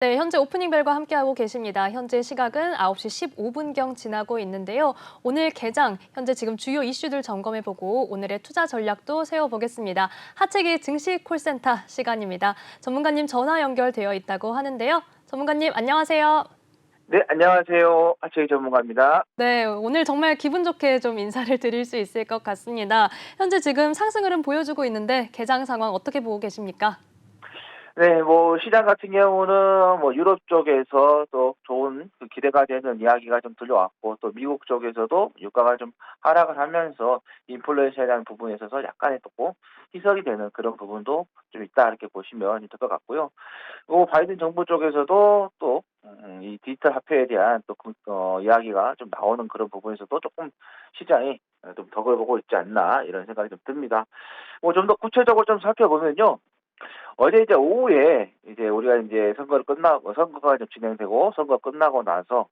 네, 현재 오프닝 벨과 함께하고 계십니다. 현재 시각은 9시 15분경 지나고 있는데요. 오늘 개장, 현재 지금 주요 이슈들 점검해보고 오늘의 투자 전략도 세워보겠습니다. 하채기 증시 콜센터 시간입니다. 전문가님 전화 연결되어 있다고 하는데요. 전문가님, 안녕하세요. 네, 안녕하세요. 하채희 전문가입니다. 네, 오늘 정말 기분 좋게 좀 인사를 드릴 수 있을 것 같습니다. 현재 지금 상승 흐름 보여주고 있는데 개장 상황 어떻게 보고 계십니까? 네, 시장 같은 경우는 유럽 쪽에서 또 좋은 그 기대가 되는 이야기가 좀 들려왔고, 또 미국 쪽에서도 유가가 좀 하락을 하면서 인플레이션에 대한 부분에 있어서 약간의 또 희석이 되는 그런 부분도 좀 있다, 이렇게 보시면 될 것 같고요. 바이든 정부 쪽에서도 또, 이 디지털 화폐에 대한 또, 이야기가 좀 나오는 그런 부분에서도 조금 시장이 좀 덕을 보고 있지 않나, 이런 생각이 좀 듭니다. 좀 더 구체적으로 좀 살펴보면요. 어제 이제 오후에 이제 우리가 이제 선거가 좀 진행되고 선거 끝나고 나서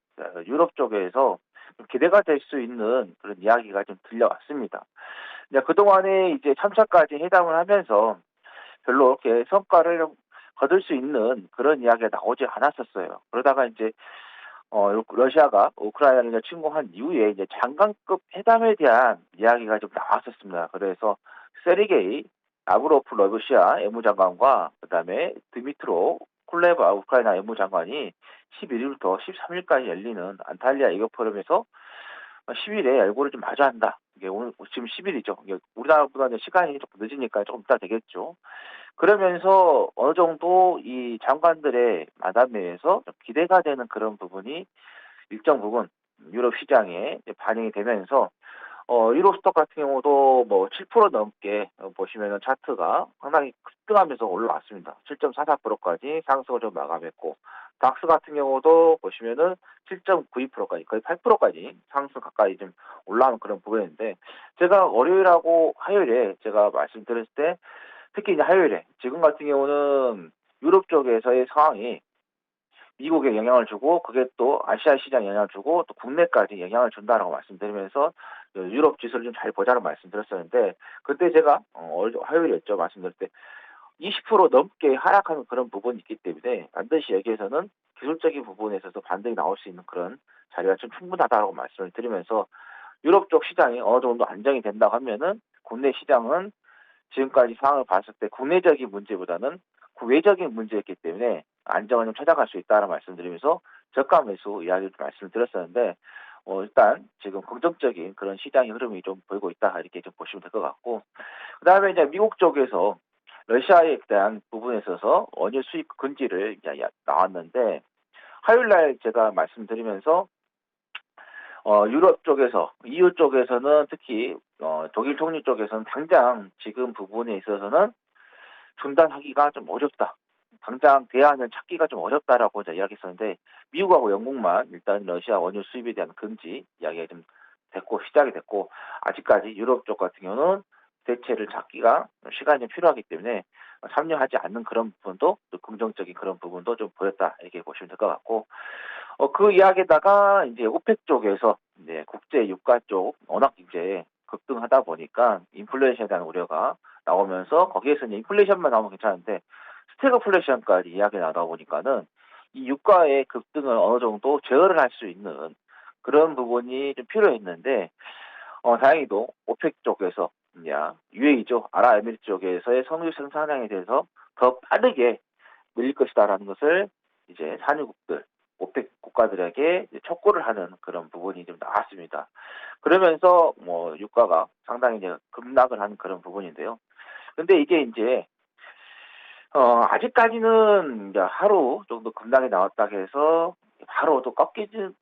유럽 쪽에서 좀 기대가 될 수 있는 그런 이야기가 좀 들려왔습니다. 이제 그동안에 이제 3차까지 회담을 하면서 별로 이렇게 성과를 좀 거둘 수 있는 그런 이야기가 나오지 않았었어요. 그러다가 이제 러시아가 우크라이나를 이제 침공한 이후에 이제 장관급 회담에 대한 이야기가 좀 나왔었습니다. 그래서 세르게이 라브로프 러시아 외무장관과 그다음에 드미트로 쿨레바 우크라이나 외무장관이 11일부터 13일까지 열리는 안탈리아 외교 포럼에서 10일에 열고를 좀 마주 한다. 이게 오늘 지금 10일이죠. 이게 우리나라보다 이제 시간이 조금 늦으니까 조금 이따 되겠죠. 그러면서 어느 정도 이 장관들의 만남에서 좀 기대가 되는 그런 부분이 일정 부분 유럽 시장에 이제 반영이 되면서 유로 스톡 같은 경우도 7% 넘게 보시면은 차트가 상당히 급등하면서 올라왔습니다. 7.44%까지 상승을 좀 마감했고, 닥스 같은 경우도 보시면은 7.92%까지 거의 8%까지 상승 가까이 좀 올라오는 그런 부분인데, 제가 월요일하고 화요일에 제가 말씀드렸을 때 특히 이제 화요일에 지금 같은 경우는 유럽 쪽에서의 상황이 미국에 영향을 주고, 그게 또 아시아 시장에 영향을 주고 또 국내까지 영향을 준다라고 말씀드리면서 유럽 지수를 좀 잘 보자고 말씀드렸었는데, 그때 제가 화요일이었죠. 말씀드릴 때 20% 넘게 하락하는 그런 부분이 있기 때문에 반드시 여기에서는 기술적인 부분에 있어서 반등이 나올 수 있는 그런 자리가 좀 충분하다고 말씀을 드리면서, 유럽 쪽 시장이 어느 정도 안정이 된다고 하면은 국내 시장은 지금까지 상황을 봤을 때 국내적인 문제보다는 외적인 문제였기 때문에 안정을 좀 찾아갈 수 있다는 말씀드리면서 저가 매수 이야기를 좀 말씀드렸었는데, 일단 지금 긍정적인 그런 시장의 흐름이 좀 보이고 있다, 이렇게 좀 보시면 될 것 같고, 그다음에 이제 미국 쪽에서 러시아에 대한 부분에 있어서 원유 수입 금지를 이제 나왔는데, 화요일 날 제가 말씀드리면서 유럽 쪽에서, EU 쪽에서는 특히 독일 총리 쪽에서는 당장 지금 부분에 있어서는 중단하기가 좀 어렵다. 당장 대안을 찾기가 좀 어렵다라고 이제 이야기했었는데, 미국하고 영국만 일단 러시아 원유 수입에 대한 금지 이야기가 좀 됐고 시작이 됐고, 아직까지 유럽 쪽 같은 경우는 대체를 찾기가 시간이 좀 필요하기 때문에 참여하지 않는 그런 부분도, 또 긍정적인 그런 부분도 좀 보였다, 이렇게 보시면 될 것 같고, 그 이야기에다가 이제 오펙 쪽에서 이제 국제 유가 쪽 워낙 이제 급등하다 보니까 인플레이션에 대한 우려가 나오면서, 거기에서 이제 인플레이션만 나오면 괜찮은데 스태그플레이션까지 이야기 나오다 보니까는 이 유가의 급등을 어느 정도 제어를 할 수 있는 그런 부분이 좀 필요했는데, 다행히도 오펙 쪽에서 이제 UAE죠. 아랍에미리트 쪽에서의 석유 생산량에 대해서 더 빠르게 늘릴 것이다라는 것을 이제 산유국들, 오펙 국가들에게 이제 촉구를 하는 그런 부분이 좀 나왔습니다. 그러면서 유가가 상당히 이제 급락을 하는 그런 부분인데요. 근데 이게 이제 아직까지는 이제 하루 정도 급락이 나왔다 해서 바로 또 꺾이는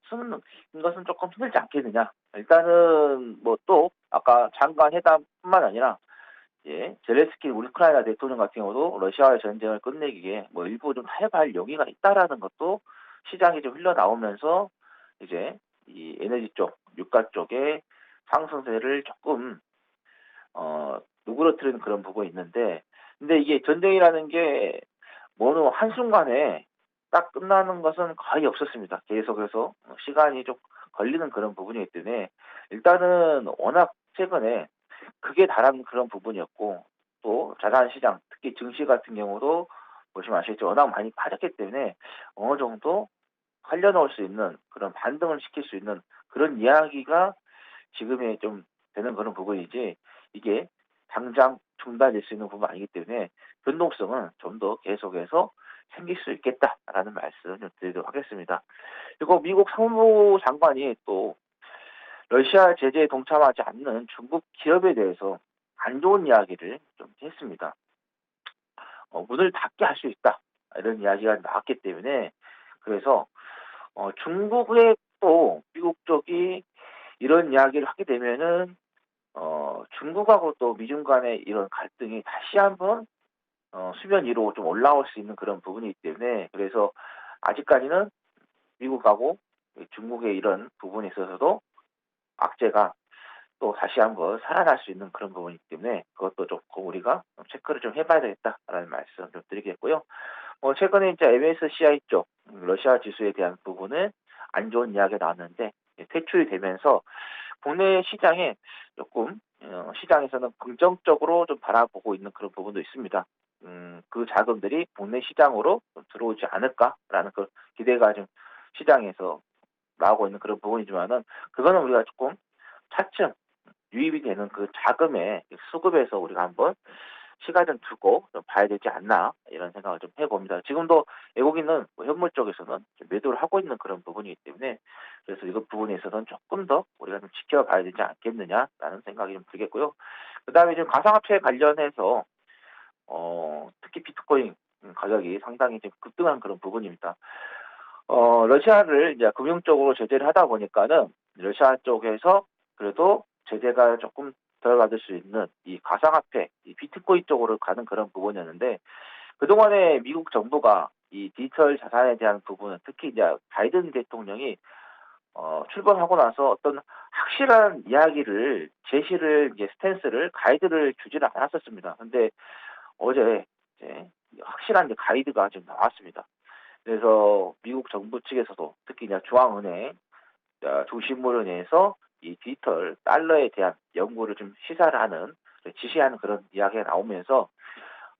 것은 조금 힘들지 않겠느냐. 일단은 또 아까 장관 회담뿐만 아니라, 예, 젤렌스키 우크라이나 대통령 같은 경우도 러시아와의 전쟁을 끝내기에 일부 좀 타협할 용의가 있다라는 것도 시장이 좀 흘러나오면서 이제 이 에너지 쪽, 유가 쪽의 상승세를 조금 누그러뜨리는 그런 부분이 있는데, 근데 이게 전쟁이라는 게 한순간에 딱 끝나는 것은 거의 없었습니다. 계속해서 시간이 좀 걸리는 그런 부분이기 때문에 일단은 워낙 최근에 극에 달한 그런 부분이었고, 또 자산 시장, 특히 증시 같은 경우도 보시면 아시겠지만 워낙 많이 빠졌기 때문에 어느 정도 살려놓을 수 있는 그런 반등을 시킬 수 있는 그런 이야기가 지금에 좀 되는 그런 부분이지 이게 당장 중단될 수 있는 부분은 아니기 때문에 변동성은 좀 더 계속해서 생길 수 있겠다라는 말씀 좀 드리도록 하겠습니다. 그리고 미국 상무 장관이 또 러시아 제재에 동참하지 않는 중국 기업에 대해서 안 좋은 이야기를 좀 했습니다. 문을 닫게 할 수 있다. 이런 이야기가 나왔기 때문에 그래서 중국의 또 미국 쪽이 이런 이야기를 하게 되면은 중국하고 또 미중 간의 이런 갈등이 다시 한번 수면 위로 좀 올라올 수 있는 그런 부분이기 때문에 그래서 아직까지는 미국하고 중국의 이런 부분에 있어서도 악재가 또 다시 한번 살아날 수 있는 그런 부분이기 때문에 그것도 조금 우리가 체크를 좀 해봐야 되겠다라는 말씀 좀 드리겠고요. 최근에 이제 MSCI 쪽 러시아 지수에 대한 부분은 안 좋은 이야기가 나왔는데 퇴출이 되면서 국내 시장에 조금 시장에서는 긍정적으로 좀 바라보고 있는 그런 부분도 있습니다. 그 자금들이 국내 시장으로 좀 들어오지 않을까라는 그 기대가 좀 시장에서 나오고 있는 그런 부분이지만은 그거는 우리가 조금 차츰 유입이 되는 그 자금의 수급에서 우리가 한번 시간을 두고 좀 봐야 되지 않나 이런 생각을 좀 해봅니다. 지금도 외국인은 현물 쪽에서는 좀 매도를 하고 있는 그런 부분이기 때문에 그래서 이거 부분에 있어서는 조금 더 우리가 좀 지켜봐야 되지 않겠느냐라는 생각이 좀 들겠고요. 그다음에 지금 가상화폐 관련해서 특히 비트코인 가격이 상당히 좀 급등한 그런 부분입니다. 러시아를 이제 금융적으로 제재를 하다 보니까는 러시아 쪽에서 그래도 제재가 조금 덜 받을 수 있는 이 가상화폐, 이 비트코인 쪽으로 가는 그런 부분이었는데 그동안에 미국 정부가 이 디지털 자산에 대한 부분은 특히 이제 바이든 대통령이 출범하고 나서 어떤 확실한 이야기를 제시를 이제 스탠스를 가이드를 주지는 않았었습니다. 근데 어제 이제 확실한 이제 가이드가 지금 나왔습니다. 그래서 미국 정부 측에서도 특히 이제 중앙은행 중심으로 인해서 이 디지털 달러에 대한 연구를 좀 시사를 하는 지시하는 그런 이야기가 나오면서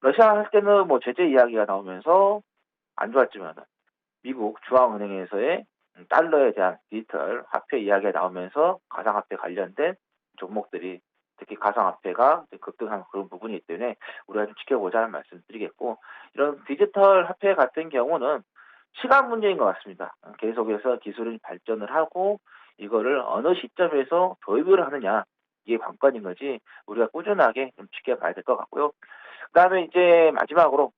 러시아 할 때는 뭐 제재 이야기가 나오면서 안 좋았지만은 미국 중앙은행에서의 달러에 대한 디지털 화폐 이야기가 나오면서 가상화폐 관련된 종목들이 특히 가상화폐가 급등한 그런 부분이기 때문에 우리가 좀 지켜보자는 말씀드리겠고 이런 디지털 화폐 같은 경우는 시간 문제인 것 같습니다. 계속해서 기술이 발전을 하고 이거를 어느 시점에서 도입을 하느냐 이게 관건인 거지 우리가 꾸준하게 좀 지켜봐야 될 것 같고요. 그다음에 이제 마지막으로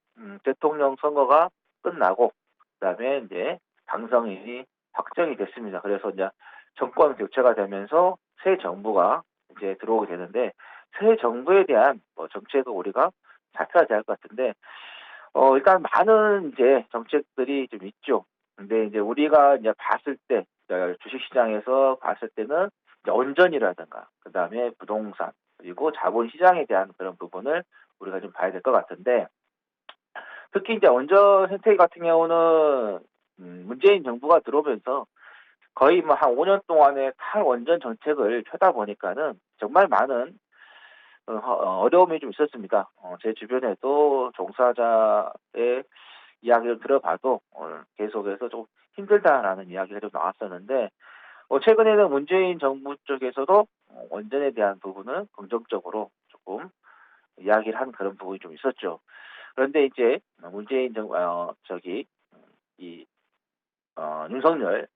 대통령 선거가 끝나고 그다음에 이제 당선인이 확정이 됐습니다. 그래서 이제 정권 교체가 되면서 새 정부가 이제 들어오게 되는데 새 정부에 대한 정책을 우리가 살펴야 될 것 같은데 일단 많은 이제 정책들이 좀 있죠. 근데 이제 우리가 이제 봤을 때 주식시장에서 봤을 때는 이제 원전이라든가 그다음에 부동산 그리고 자본시장에 대한 그런 부분을 우리가 좀 봐야 될 것 같은데 특히 이제 원전 생태 같은 경우는 문재인 정부가 들어오면서 거의 뭐 한 5년 동안의 탈원전 정책을 펴다 보니까는 정말 많은 어려움이 좀 있었습니다. 제 주변에도 종사자의 이야기를 들어봐도 계속해서 좀 힘들다라는 이야기가 좀 나왔었는데 최근에는 문재인 정부 쪽에서도 원전에 대한 부분은 긍정적으로 조금 이야기를 한 그런 부분이 좀 있었죠. 그런데 이제 문재인 저기 이 윤석열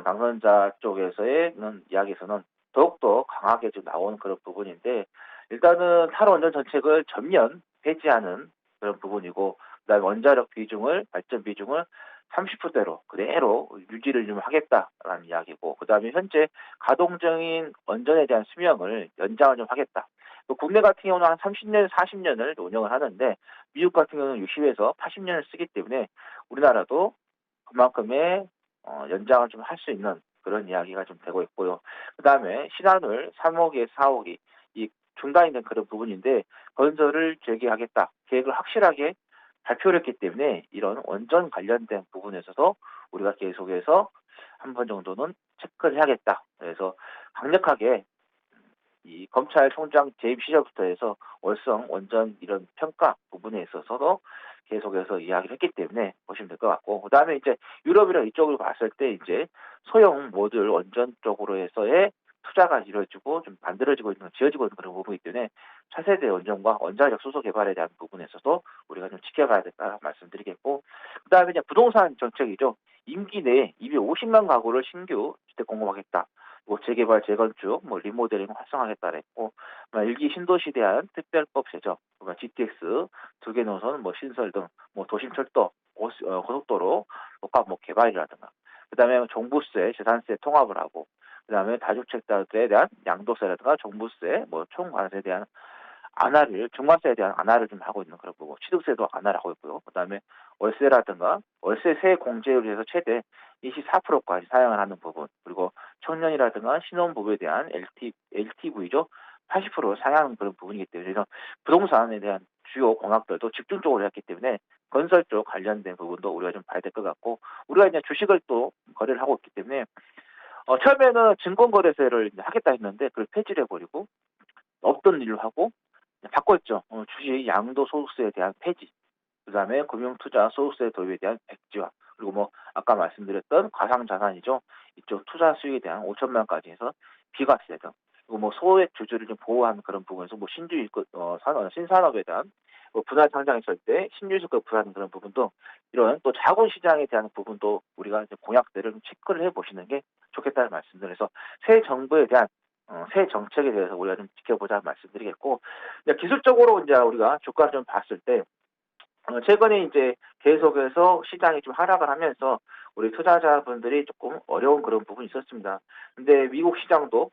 당선자 쪽에서의 이야기에서는 더욱더 강하게 좀 나오는 그런 부분인데 일단은 탈원전 정책을 전면 폐지하는 그런 부분이고 그다음에 원자력 비중을 발전 비중을 30%대로 그대로 유지를 좀 하겠다라는 이야기고 그다음에 현재 가동 중인 원전에 대한 수명을 연장을 좀 하겠다. 또 국내 같은 경우는 한 30년, 40년을 운영을 하는데 미국 같은 경우는 60에서 80년을 쓰기 때문에 우리나라도 그만큼의 연장을 좀 할 수 있는 그런 이야기가 좀 되고 있고요. 그다음에 신한울 3억에 4억이 이 중단이 된 그런 부분인데 건설을 재개하겠다 계획을 확실하게 발표를 했기 때문에 이런 원전 관련된 부분에서도 우리가 계속해서 한 번 정도는 체크를 해야겠다. 그래서 강력하게 이 검찰총장 재임 시절부터 해서 월성 원전 이런 평가 부분에 있어서도 계속해서 이야기를 했기 때문에 보시면 될 것 같고, 그다음에 이제 유럽이랑 이쪽을 봤을 때 이제 소형 모듈 원전 쪽으로 해서의 투자가 이루어지고 좀 만들어지고 있는, 지어지고 있는 그런 부분이기 때문에 차세대 원전과 원자력 수소 개발에 대한 부분에서도 우리가 좀 지켜봐야 된다 말씀드리겠고, 그다음에 이제 부동산 정책이죠. 임기 내에 250만 가구를 신규 주택 공급하겠다. 뭐 재개발, 재건축, 뭐 리모델링 활성화하겠다 그랬고, 일기 신도시에 대한 특별법 제정, GTX 2개 노선 뭐 신설 등 뭐 도심철도, 고속도로 lok가 뭐 개발이라든가, 그다음에 종부세, 재산세 통합을 하고, 그다음에 다주택자들에 대한 양도세라든가 종부세, 뭐 총관세에 대한 중과세에 대한 완화를 좀 하고 있는 그런 거고, 취득세도 완화를 하고 있고요. 그다음에 월세라든가 월세세 공제율에서 최대 24%까지 사용을 하는 부분, 그리고 청년이라든가 신혼부부에 대한 LTV죠. 80% 상향하는 그런 부분이기 때문에, 그래서 부동산에 대한 주요 공약들도 집중적으로 했기 때문에 건설 쪽 관련된 부분도 우리가 좀 봐야 될 것 같고, 우리가 이제 주식을 또 거래를 하고 있기 때문에 처음에는 증권거래세를 이제 하겠다 했는데 그걸 폐지를 해버리고 없던 일로 하고 바꿨죠. 주식 양도소득세에 대한 폐지, 그다음에 금융투자 소득세 도입에 대한 백지화, 그리고 뭐 아까 말씀드렸던 가상자산이죠. 이쪽 투자 수익에 대한 5천만까지 해서 비과세 등, 그리고 뭐 소액 주주를 좀 보호하는 그런 부분에서 뭐 신산업에 대한 뭐 분할 상장했을 때 신유수급 부과하는 그런 부분도, 이런 또 자본시장에 대한 부분도 우리가 이제 공약들을 좀 체크를 해보시는 게 좋겠다는 말씀드려서, 새 정부에 대한 새 정책에 대해서 우리가 좀 지켜보자 말씀드리겠고, 이제 기술적으로 이제 우리가 주가를 좀 봤을 때 최근에 이제 계속해서 시장이 좀 하락을 하면서 우리 투자자분들이 조금 어려운 그런 부분이 있었습니다. 근데 미국 시장도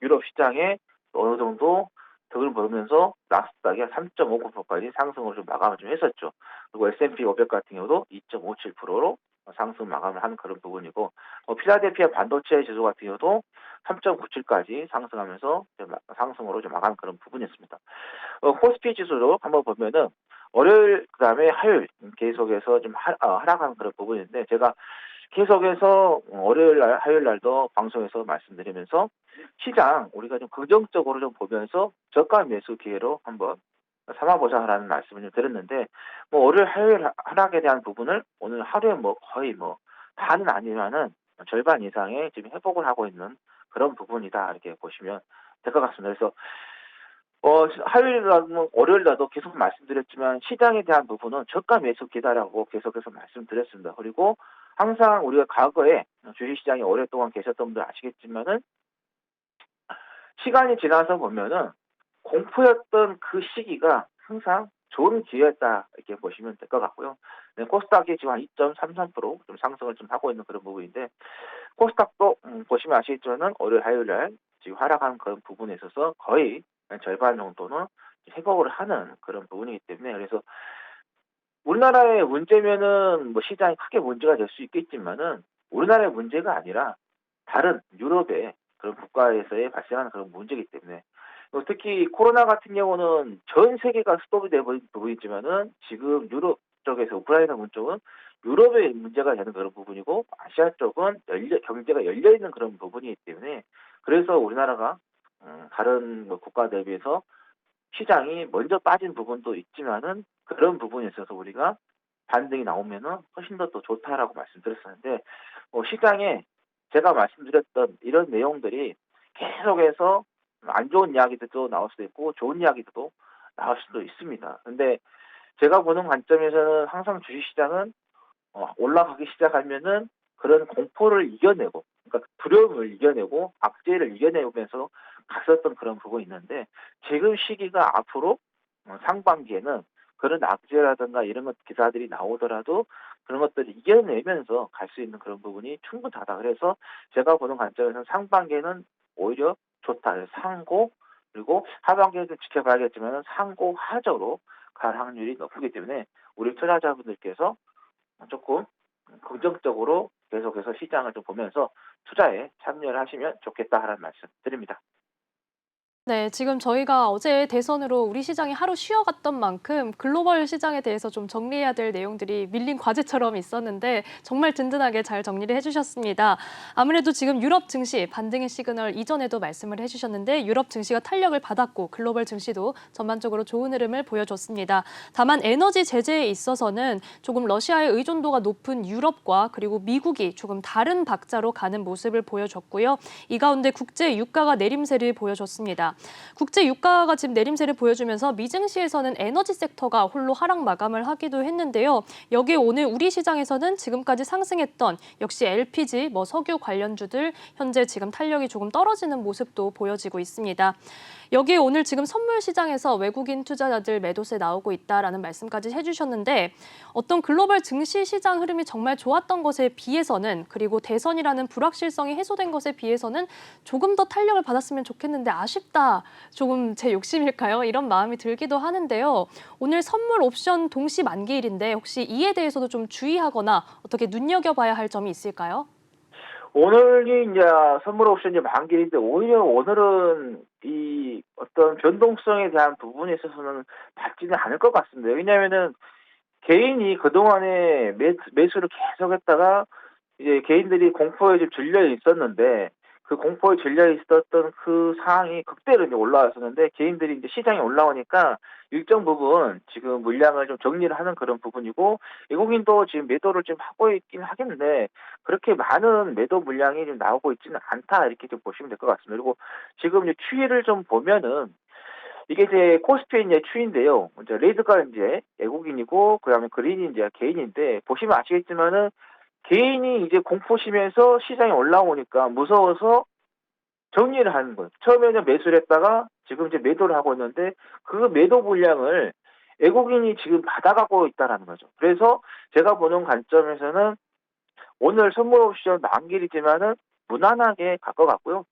유럽 시장에 어느 정도 덕을 보면서 나스닥이 3.59%까지 상승을 좀 마감을 좀 했었죠. 그리고 S&P 500 같은 경우도 2.57%로 상승 마감을 하는 그런 부분이고, 필라델피아 반도체 지수 같은 경우도 3.97까지 상승하면서 상승으로 좀 마감한 그런 부분이었습니다. 코스피 지수로 한번 보면은 월요일 그다음에 화요일 계속해서 좀 하락하는 그런 부분인데, 제가 계속해서 월요일 날, 화요일 날도 방송에서 말씀드리면서 시장 우리가 좀 긍정적으로 좀 보면서 저가 매수 기회로 한번 삼아보자라는 말씀을 좀 드렸는데, 뭐 월요일, 화요일 하락에 대한 부분을 오늘 하루에 뭐 거의 뭐 다는 아니면은 절반 이상의 지금 회복을 하고 있는 그런 부분이다, 이렇게 보시면 될 것 같습니다. 그래서 화요일이라도 월요일이라도 계속 말씀드렸지만 시장에 대한 부분은 저가 매수 기다라고 계속해서 말씀드렸습니다. 그리고 항상 우리가 과거에 주식시장에 오랫동안 계셨던 분들 아시겠지만은 시간이 지나서 보면은 공포였던 그 시기가 항상 좋은 기회였다, 이렇게 보시면 될 것 같고요. 네, 코스닥이 지금 한 2.33%좀 상승을 좀 하고 있는 그런 부분인데, 코스닥도 보시면 아시겠지만은 월요일, 화요일 날 지금 하락하는 그런 부분에 있어서 거의 절반 정도는 회복을 하는 그런 부분이기 때문에, 그래서 우리나라의 문제면은 뭐 시장이 크게 문제가 될 수 있겠지만은 우리나라의 문제가 아니라 다른 유럽의 그런 국가에서의 발생하는 그런 문제이기 때문에, 특히 코로나 같은 경우는 전 세계가 스톱이 되고 있는 부분이지만은 지금 유럽 쪽에서 우크라이나 쪽은 유럽의 문제가 되는 그런 부분이고, 아시아 쪽은 경제가 열려 있는 그런 부분이기 때문에, 그래서 우리나라가 다른 뭐 국가 대비해서 시장이 먼저 빠진 부분도 있지만은 그런 부분에 있어서 우리가 반등이 나오면은 훨씬 더 좋다라고 말씀드렸었는데, 시장에 제가 말씀드렸던 이런 내용들이 계속해서 안 좋은 이야기들도 나올 수도 있고 좋은 이야기들도 나올 수도 있습니다. 근데 제가 보는 관점에서는 항상 주식시장은 올라가기 시작하면은 그런 공포를 이겨내고, 그러니까 두려움을 이겨내고 악재를 이겨내면서 갔었던 그런 부분이 있는데, 지금 시기가 앞으로 상반기에는 그런 악재라든가 이런 것 기사들이 나오더라도 그런 것들을 이겨내면서 갈 수 있는 그런 부분이 충분하다. 그래서 제가 보는 관점에서는 상반기에는 오히려 좋다. 그래서 상고, 그리고 하반기에도 지켜봐야겠지만 상고 하저로 갈 확률이 높기 때문에 우리 투자자분들께서 조금 긍정적으로 계속해서 시장을 좀 보면서 투자에 참여를 하시면 좋겠다라는 말씀 드립니다. 네, 지금 저희가 어제 대선으로 우리 시장이 하루 쉬어갔던 만큼 글로벌 시장에 대해서 좀 정리해야 될 내용들이 밀린 과제처럼 있었는데 정말 든든하게 잘 정리를 해주셨습니다. 아무래도 지금 유럽 증시 반등의 시그널 이전에도 말씀을 해주셨는데 유럽 증시가 탄력을 받았고 글로벌 증시도 전반적으로 좋은 흐름을 보여줬습니다. 다만 에너지 제재에 있어서는 조금 러시아의 의존도가 높은 유럽과 그리고 미국이 조금 다른 박자로 가는 모습을 보여줬고요. 이 가운데 국제 유가가 내림세를 보여줬습니다. 국제 유가가 지금 내림세를 보여주면서 미증시에서는 에너지 섹터가 홀로 하락 마감을 하기도 했는데요. 여기에 오늘 우리 시장에서는 지금까지 상승했던 역시 LPG, 석유 관련주들 현재 지금 탄력이 조금 떨어지는 모습도 보여지고 있습니다. 여기에 오늘 지금 선물 시장에서 외국인 투자자들 매도세 나오고 있다라는 말씀까지 해주셨는데 어떤 글로벌 증시 시장 흐름이 정말 좋았던 것에 비해서는 그리고 대선이라는 불확실성이 해소된 것에 비해서는 조금 더 탄력을 받았으면 좋겠는데 아쉽다. 조금 제 욕심일까요? 이런 마음이 들기도 하는데요. 오늘 선물 옵션 동시 만기일인데 혹시 이에 대해서도 좀 주의하거나 어떻게 눈여겨봐야 할 점이 있을까요? 오늘이 이제 선물 옵션이 만기인데 오히려 오늘은 이 어떤 변동성에 대한 부분에 있어서는 받지는 않을 것 같습니다. 왜냐하면은 개인이 그동안에 매수를 계속했다가 이제 개인들이 공포에 좀 질려 있었는데 그 공포에 질려 있었던 그 상황이 극대로 이제 올라왔었는데 개인들이 이제 시장에 올라오니까 일정 부분 지금 물량을 좀 정리를 하는 그런 부분이고 외국인도 지금 매도를 좀 하고 있긴 하겠는데 그렇게 많은 매도 물량이 좀 나오고 있지는 않다 이렇게 좀 보시면 될 것 같습니다. 그리고 지금 이제 추이를 좀 보면은 이게 이제 코스피의 이제 추인데요. 이제 레드가 이제 외국인이고 그다음에 그린이 이제 개인인데 보시면 아시겠지만은 개인이 이제 공포심에서 시장에 올라오니까 무서워서 정리를 하는 거예요. 처음에는 매수를 했다가 지금 이제 매도를 하고 있는데 그 매도 물량을 외국인이 지금 받아가고 있다라는 거죠. 그래서 제가 보는 관점에서는 오늘 선물 옵션 만기이지만은 무난하게 갈 것 같고요.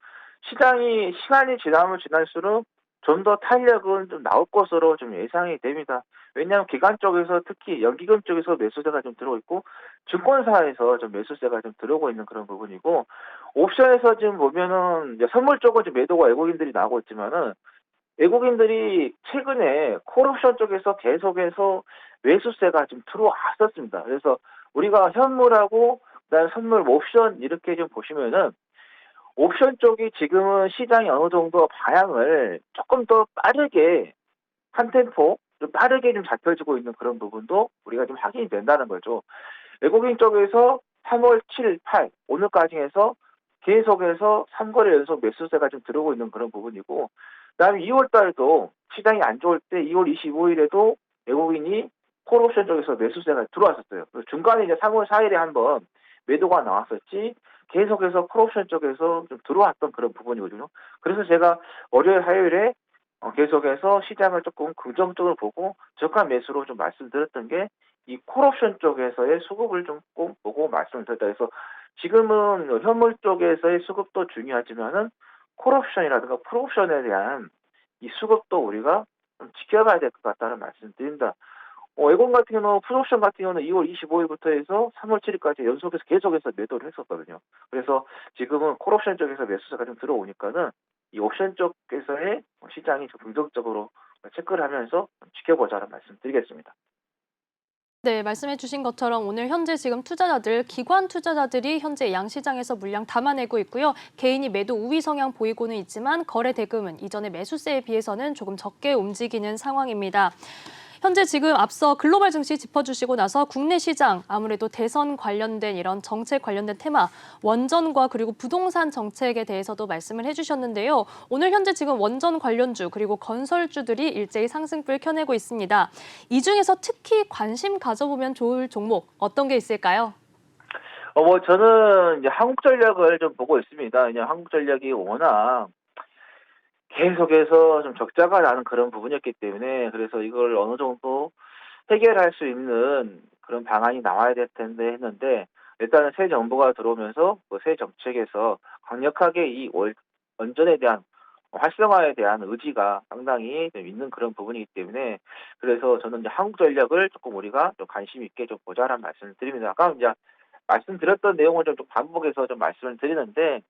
시간이 지나면 지날수록 좀 더 탄력은 좀 나올 것으로 좀 예상이 됩니다. 왜냐하면 기관 쪽에서 특히 연기금 쪽에서 매수세가 좀 들어오고 있고 증권사에서 좀 매수세가 좀 들어오고 있는 그런 부분이고 옵션에서 지금 보면은 이제 선물 쪽은 좀 매도가 외국인들이 나오고 있지만은 외국인들이 최근에 콜옵션 쪽에서 계속해서 매수세가 좀 들어왔었습니다. 그래서 우리가 현물하고 그다음에 선물 옵션 이렇게 좀 보시면은 옵션 쪽이 지금은 시장이 어느 정도 방향을 조금 더 빠르게 한 템포 좀 빠르게 좀 잡혀지고 있는 그런 부분도 우리가 좀 확인이 된다는 거죠. 외국인 쪽에서 3월 7, 8 오늘까지 해서 계속해서 3거래 연속 매수세가 좀 들어오고 있는 그런 부분이고 그다음에 2월 달도 시장이 안 좋을 때 2월 25일에도 외국인이 콜옵션 쪽에서 매수세가 들어왔었어요. 중간에 이제 3월 4일에 한번 매도가 나왔었지 계속해서 콜옵션 쪽에서 좀 들어왔던 그런 부분이거든요. 그래서 제가 월요일, 화요일에 계속해서 시장을 조금 긍정적으로 보고 저가 매수로 좀 말씀드렸던 게 이 콜옵션 쪽에서의 수급을 좀 꼭 보고 말씀을 드렸다. 그래서 지금은 현물 쪽에서의 수급도 중요하지만은 콜옵션이라든가 풀옵션에 대한 이 수급도 우리가 좀 지켜봐야 될 것 같다는 말씀드립니다. 외공 같은 경우는 풀옵션 같은 경우는 2월 25일부터 해서 3월 7일까지 연속해서 계속해서 매도를 했었거든요. 그래서 지금은 콜옵션 쪽에서 매수세가 좀 들어오니까는 이 옵션 쪽에서의 시장이 좀 긍정적으로 체크를 하면서 지켜보자는 말씀드리겠습니다. 네, 말씀해 주신 것처럼 오늘 현재 지금 기관 투자자들이 현재 양시장에서 물량 담아내고 있고요. 개인이 매도 우위 성향 보이고는 있지만 거래 대금은 이전의 매수세에 비해서는 조금 적게 움직이는 상황입니다. 현재 지금 앞서 글로벌 증시 짚어주시고 나서 국내 시장 아무래도 대선 관련된 이런 정책 관련된 테마, 원전과 그리고 부동산 정책에 대해서도 말씀을 해주셨는데요. 오늘 현재 지금 원전 관련주 그리고 건설주들이 일제히 상승불 켜내고 있습니다. 이 중에서 특히 관심 가져보면 좋을 종목 어떤 게 있을까요? 저는 이제 한국전력을 좀 보고 있습니다. 그냥 한국전력이 워낙 계속해서 좀 적자가 나는 그런 부분이었기 때문에 그래서 이걸 어느 정도 해결할 수 있는 그런 방안이 나와야 될 텐데 했는데 일단은 새 정부가 들어오면서 그 새 정책에서 강력하게 원전에 대한 활성화에 대한 의지가 상당히 좀 있는 그런 부분이기 때문에 그래서 저는 이제 한국전력을 조금 우리가 좀 관심 있게 좀 보자라는 말씀을 드립니다. 아까 이제 말씀드렸던 내용을 좀 반복해서 좀 말씀을 드리는데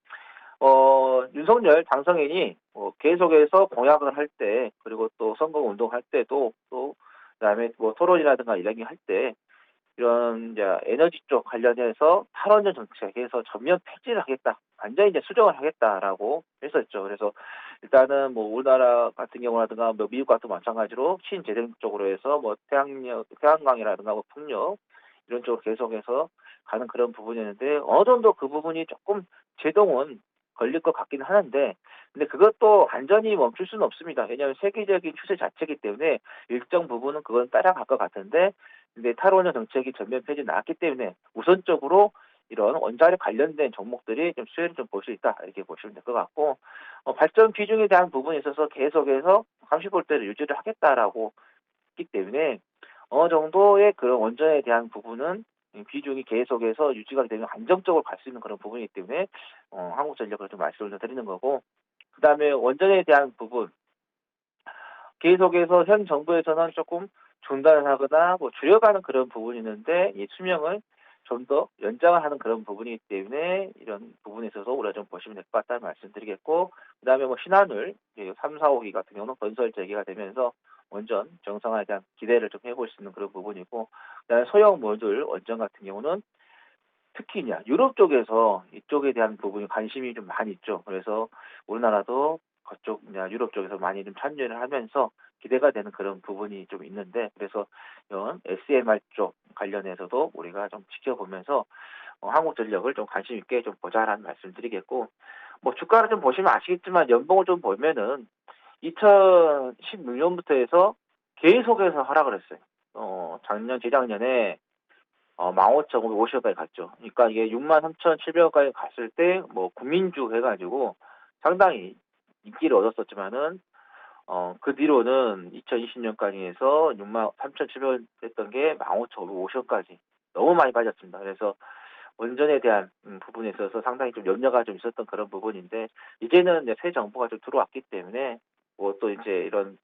윤석열 당선인이 계속해서 공약을 할 때, 그리고 또 선거 운동할 때도, 또 그다음에 뭐 토론이라든가 이야기할 때 이런 이제 에너지 쪽 관련해서 탈원전 정책에서 전면 폐지를 하겠다, 완전히 이제 수정을 하겠다라고 했었죠. 그래서 일단은 뭐 우리나라 같은 경우라든가 뭐 미국 같은 마찬가지로 신재생 쪽으로 해서 뭐 태양광이라든가 뭐 풍력 이런 쪽으로 계속해서 가는 그런 부분이었는데, 어느 정도 그 부분이 조금 제동은 걸릴 것 같기는 하는데, 근데 그것도 완전히 멈출 수는 없습니다. 왜냐하면 세계적인 추세 자체이기 때문에 일정 부분은 그건 따라갈 것 같은데, 근데 탈원전 정책이 전면 폐지 나왔기 때문에 우선적으로 이런 원자력 관련된 종목들이 좀 수혜를 좀 볼 수 있다, 이렇게 보시면 될 것 같고, 발전 비중에 대한 부분에 있어서 계속해서 30%대를 유지를 하겠다라고 했기 때문에 어느 정도의 그런 원전에 대한 부분은 비중이 계속해서 유지가 되면 안정적으로 갈 수 있는 그런 부분이기 때문에 한국전력을 좀 말씀을 드리는 거고, 그다음에 원전에 대한 부분 계속해서 현 정부에서는 조금 중단을 하거나 뭐 줄여가는 그런 부분이 있는데, 이 수명을 좀 더 연장을 하는 그런 부분이기 때문에 이런 부분에 있어서 우리가 좀 보시면 될 것 같다는 말씀드리겠고, 그다음에 뭐 신한울 3, 4호기 같은 경우는 건설 재개가 되면서 원전 정상화에 대한 기대를 좀 해볼 수 있는 그런 부분이고, 그다음에 소형 모듈 원전 같은 경우는 특히 이제 유럽 쪽에서 이쪽에 대한 부분이 관심이 좀 많이 있죠. 그래서 우리나라도 그쪽 이제 유럽 쪽에서 많이 좀 참여를 하면서 기대가 되는 그런 부분이 좀 있는데, 그래서 이런 SMR 쪽 관련해서도 우리가 좀 지켜보면서 한국전력을 좀 관심 있게 좀 보자라는 말씀드리겠고, 뭐 주가를 좀 보시면 아시겠지만 연봉을 좀 보면은 2016년부터 해서 계속해서 하락을 했어요. 작년, 재작년에 15,550원까지 갔죠. 그러니까 이게 63,700원까지 갔을 때 뭐 국민주 해가지고 상당히 인기를 얻었었지만은, 그 뒤로는 2020년까지 해서 63,700원 됐던 게 15,550원까지 너무 많이 빠졌습니다. 그래서 원전에 대한 부분에 있어서 상당히 좀 염려가 좀 있었던 그런 부분인데, 이제는 이제 새 정부가 좀 들어왔기 때문에 뭐 또 이제 이런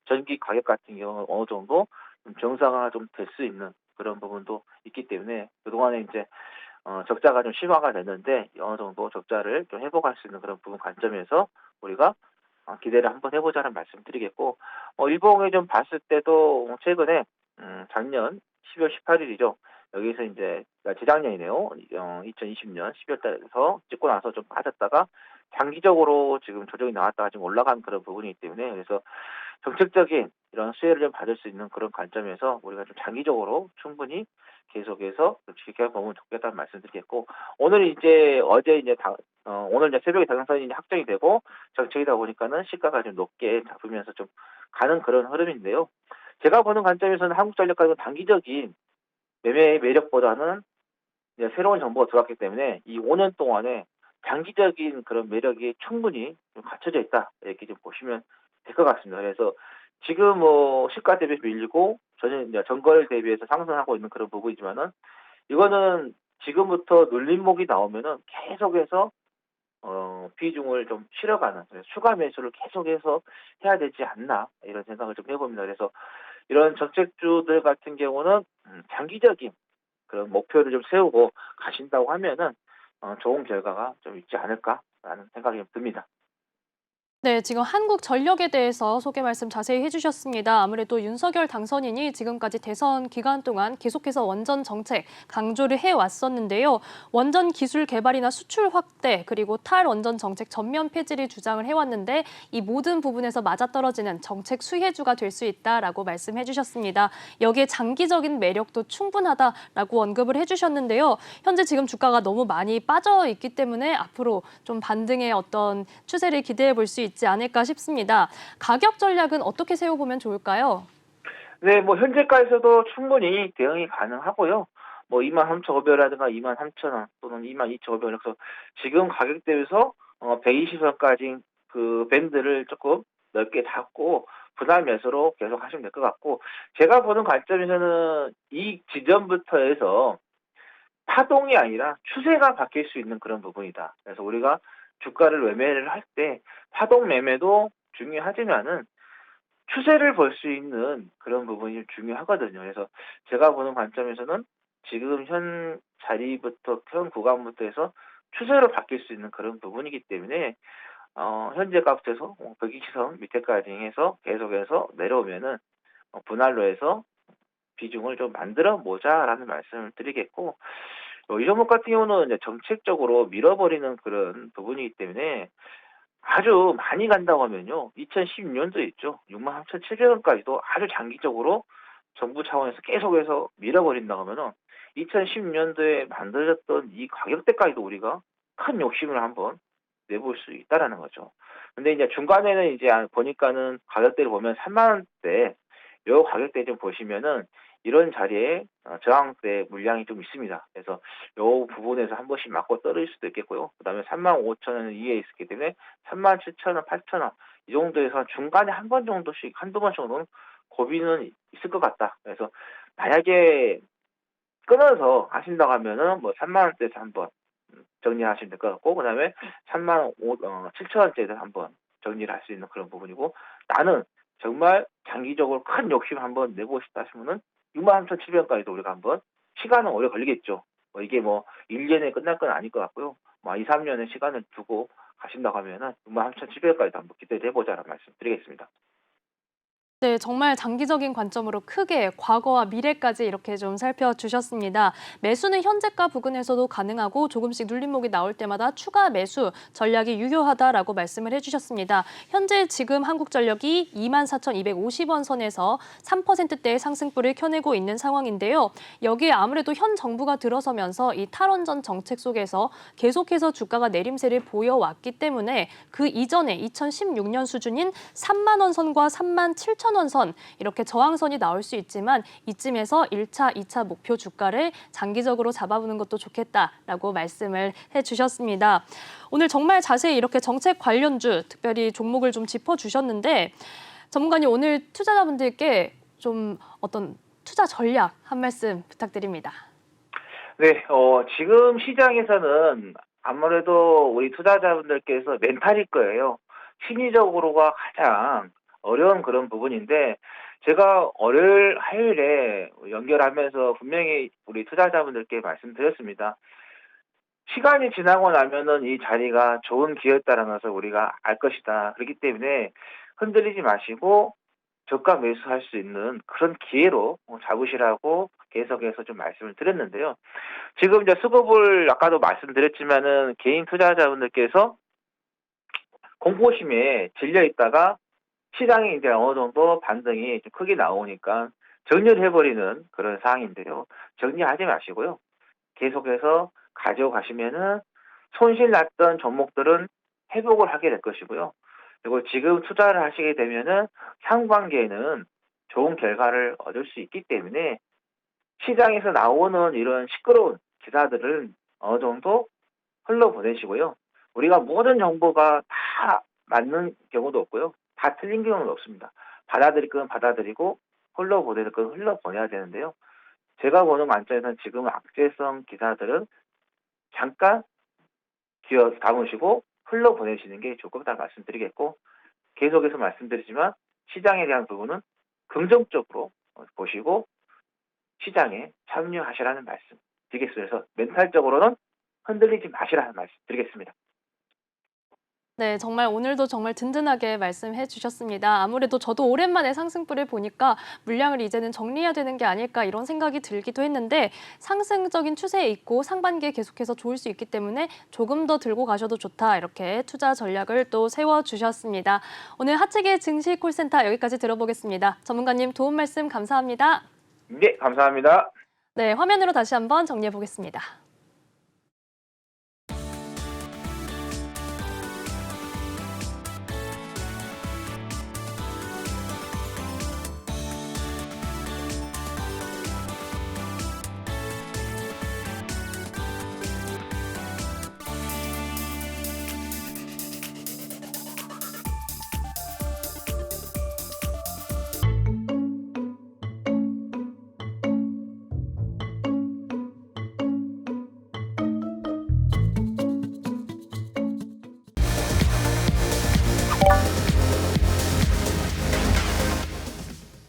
전기 가격 같은 경우는 어느 정도 좀 정상화 좀 될 수 있는 그런 부분도 있기 때문에, 그동안에 이제 적자가 좀 심화가 됐는데 어느 정도 적자를 좀 회복할 수 있는 그런 부분 관점에서 우리가 기대를 한번 해보자는 말씀드리겠고, 일봉을 좀 봤을 때도 최근에 작년 12월 18일이죠. 여기서 이제 재작년이네요. 2020년 12월 달에서 찍고 나서 좀 빠졌다가 장기적으로 지금 조정이 나왔다가 지금 올라간 그런 부분이기 때문에, 그래서 정책적인 이런 수혜를 좀 받을 수 있는 그런 관점에서 우리가 좀 장기적으로 충분히 계속해서 좀 지켜보면 좋겠다는 말씀드리겠고, 오늘 이제 어제 이제 오늘 이제 새벽에 당선인이 확정이 되고 정책이다 보니까는 시가가 좀 높게 잡으면서 좀 가는 그런 흐름인데요. 제가 보는 관점에서는 한국전력가는 단기적인 매매의 매력보다는 이제 새로운 정보가 들어왔기 때문에 이 5년 동안에 장기적인 그런 매력이 충분히 좀 갖춰져 있다, 이렇게 좀 보시면 될 것 같습니다. 그래서 지금 뭐 시가 대비 밀리고 전년 이제 전거래 대비해서 상승하고 있는 그런 부분이지만은, 이거는 지금부터 눌림목이 나오면은 계속해서 비중을 좀 실어가는, 그래서 추가 매수를 계속해서 해야 되지 않나, 이런 생각을 좀 해봅니다. 그래서 이런 정책주들 같은 경우는 장기적인 그런 목표를 좀 세우고 가신다고 하면은 좋은 결과가 좀 있지 않을까라는 생각이 좀 듭니다. 네, 지금 한국전력에 대해서 소개 말씀 자세히 해주셨습니다. 아무래도 윤석열 당선인이 지금까지 대선 기간 동안 계속해서 원전 정책 강조를 해왔었는데요. 원전 기술 개발이나 수출 확대, 그리고 탈원전 정책 전면 폐지를 주장을 해왔는데, 이 모든 부분에서 맞아떨어지는 정책 수혜주가 될 수 있다라고 말씀해 주셨습니다. 여기에 장기적인 매력도 충분하다라고 언급을 해주셨는데요. 현재 지금 주가가 너무 많이 빠져 있기 때문에 앞으로 좀 반등의 어떤 추세를 기대해 볼 수 있지 않을까 싶습니다. 가격 전략은 어떻게 세워보면 좋을까요? 네, 뭐 현재가에서도 충분히 대응이 가능하고요. 뭐 23,500원이라든가 23,000원 또는 22,500원, 그래서 지금 가격대에서 120원까지 그 밴드를 조금 넓게 잡고 분할 매수로 계속 하시면 될 것 같고, 제가 보는 관점에서는 이 지점부터 해서 파동이 아니라 추세가 바뀔 수 있는 그런 부분이다. 그래서 우리가 주가를 매매를 할 때 파동 매매도 중요하지만은 추세를 볼 수 있는 그런 부분이 중요하거든요. 그래서 제가 보는 관점에서는 지금 현 자리부터 현 구간부터 해서 추세로 바뀔 수 있는 그런 부분이기 때문에 현재 값에서 120선 밑에까지 해서 계속해서 내려오면은 분할로 해서 비중을 좀 만들어 보자라는 말씀을 드리겠고, 이 종목 같은 경우는 이제 정책적으로 밀어버리는 그런 부분이기 때문에 아주 많이 간다고 하면요, 2016년도에 있죠. 63,700원까지도 아주 장기적으로 정부 차원에서 계속해서 밀어버린다고 하면은 2016년도에 만들어졌던 이 가격대까지도 우리가 큰 욕심을 한번 내볼 수 있다라는 거죠. 근데 이제 중간에는 이제 보니까는 가격대를 보면 3만 원대, 요 가격대 좀 보시면은 이런 자리에 저항대 물량이 좀 있습니다. 그래서 요 부분에서 한 번씩 맞고 떨어질 수도 있겠고요. 그다음에 35,000원 이하에 있기 때문에 37,000원, 8,000원 이 정도에서 중간에 한 번 정도씩 한두 번 정도는 고비는 있을 것 같다. 그래서 만약에 끊어서 하신다고 하면은 뭐 3만 원대에서 한번 정리하시면 될 것 같고, 그다음에 7,000원대에서 한번 정리를 할 수 있는 그런 부분이고, 나는 정말 장기적으로 큰 욕심 한번 내보고 싶다 하시면은 63,700원까지도 우리가 한번, 시간은 오래 걸리겠죠. 이게 뭐 1년에 끝날 건 아닐 것 같고요. 뭐 2, 3년의 시간을 두고 가신다고 하면은 63,700원까지도 한번 기대를 해보자라는 말씀 드리겠습니다. 네, 정말 장기적인 관점으로 크게 과거와 미래까지 이렇게 좀 살펴주셨습니다. 매수는 현재가 부근에서도 가능하고 조금씩 눌림목이 나올 때마다 추가 매수 전략이 유효하다라고 말씀을 해주셨습니다. 현재 지금 한국전력이 24,250원 선에서 3%대의 상승불을 켜내고 있는 상황인데요. 여기에 아무래도 현 정부가 들어서면서 이 탈원전 정책 속에서 계속해서 주가가 내림세를 보여왔기 때문에 그 이전에 2016년 수준인 3만 원 선과 3만 7천 원 선 이렇게 저항선이 나올 수 있지만 이쯤에서 1차, 2차 목표 주가를 장기적으로 잡아보는 것도 좋겠다라고 말씀을 해주셨습니다. 오늘 정말 자세히 이렇게 정책 관련주, 특별히 종목을 좀 짚어주셨는데 전문가님 오늘 투자자분들께 좀 어떤 투자 전략 한 말씀 부탁드립니다. 네, 지금 시장에서는 아무래도 우리 투자자분들께서 멘탈일 거예요. 심리적으로가 가장 어려운 그런 부분인데, 제가 월요일, 화요일에 연결하면서 분명히 우리 투자자분들께 말씀드렸습니다. 시간이 지나고 나면은 이 자리가 좋은 기회였다는 것을 우리가 알 것이다. 그렇기 때문에 흔들리지 마시고 저가 매수할 수 있는 그런 기회로 잡으시라고 계속해서 좀 말씀을 드렸는데요. 지금 이제 수급을 아까도 말씀드렸지만은 개인 투자자분들께서 공포심에 질려 있다가 시장이 이제 어느 정도 반등이 좀 크게 나오니까 정리를 해버리는 그런 상황인데요. 정리하지 마시고요. 계속해서 가져가시면은 손실 났던 종목들은 회복을 하게 될 것이고요. 그리고 지금 투자를 하시게 되면은 상반기에는 좋은 결과를 얻을 수 있기 때문에 시장에서 나오는 이런 시끄러운 기사들은 어느 정도 흘러보내시고요. 우리가 모든 정보가 다 맞는 경우도 없고요. 다 틀린 경우는 없습니다. 받아들일 건 받아들이고 흘러보낼 건 흘러보내야 되는데요. 제가 보는 관점에서는 지금 악재성 기사들은 잠깐 기어 담으시고 흘러보내시는 게 좋을 거다 말씀드리겠고, 계속해서 말씀드리지만 시장에 대한 부분은 긍정적으로 보시고 시장에 참여하시라는 말씀 드리겠습니다. 그래서 멘탈적으로는 흔들리지 마시라는 말씀 드리겠습니다. 네, 정말 오늘도 정말 든든하게 말씀해 주셨습니다. 아무래도 저도 오랜만에 상승불을 보니까 물량을 이제는 정리해야 되는 게 아닐까 이런 생각이 들기도 했는데 상승적인 추세에 있고 상반기에 계속해서 좋을 수 있기 때문에 조금 더 들고 가셔도 좋다 이렇게 투자 전략을 또 세워주셨습니다. 오늘 하체계 증시 콜센터 여기까지 들어보겠습니다. 전문가님 도움 말씀 감사합니다. 네, 감사합니다. 네, 화면으로 다시 한번 정리해 보겠습니다.